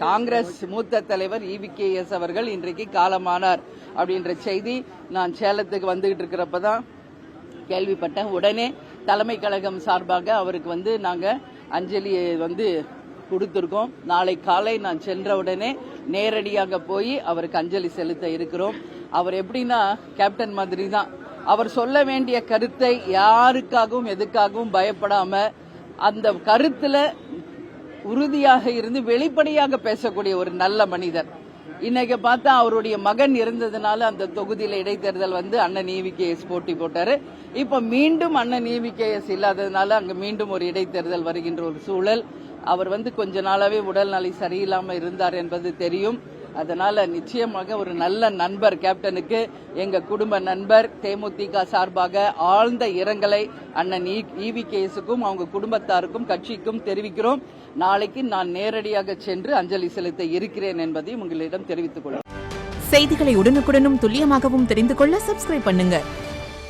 காங்கிரஸ் மூத்த தலைவர் EVKS அவர்கள் இன்றைக்கு காலமானார் அப்படின்ற செய்தி நான் சேலத்துக்கு வந்துகிட்டு இருக்கிறப்பதான் கேள்விப்பட்டேன். உடனே தலைமை கழகம் சார்பாக அவருக்கு நாங்க அஞ்சலி கொடுத்திருக்கோம். நாளை காலை நான் சென்ற உடனே நேரடியாக போய் அவருக்கு அஞ்சலி செலுத்த இருக்கிறோம். அவர் எப்படின்னா கேப்டன் மாதிரி தான். அவர் சொல்ல வேண்டிய கருத்தை யாருக்காகவும் எதுக்காகவும் பயப்படாம அந்த கருத்துல உறுதியாக இருந்து வெளிப்படையாக பேசக்கூடிய ஒரு நல்ல மனிதர். இன்னைக்கு பார்த்தா அவருடைய மகன் இருந்ததுனால அந்த தொகுதியில இடைத்தேர்தல் அண்ணன் EVKS போட்டி போட்டாரு. இப்ப மீண்டும் அண்ணன் EVKS இல்லாததுனால அங்க மீண்டும் ஒரு இடைத்தேர்தல் வருகின்ற ஒரு சூழல். அவர் கொஞ்ச நாளாவே உடல்நிலை சரியில்லாம இருந்தார் என்பது தெரியும். அதனால நிச்சயமாக ஒரு நல்ல நண்பர் கேப்டனுக்கு எங்க குடும்ப நண்பர் தேமுதிக சார்பாக ஆழ்ந்த இரங்கலை அண்ணன் EVKSக்கும் அவங்க குடும்பத்தாருக்கும் கட்சிக்கும் தெரிவிக்கிறோம். நாளைக்கு நான் நேரடியாக சென்று அஞ்சலி செலுத்த இருக்கிறேன் என்பதையும் உங்களிடம் தெரிவித்துக் கொள்கிறேன். செய்திகளை உடனுக்குடனும் துல்லியமாகவும் தெரிந்து கொள்ள சப்ஸ்கிரைப் பண்ணுங்க.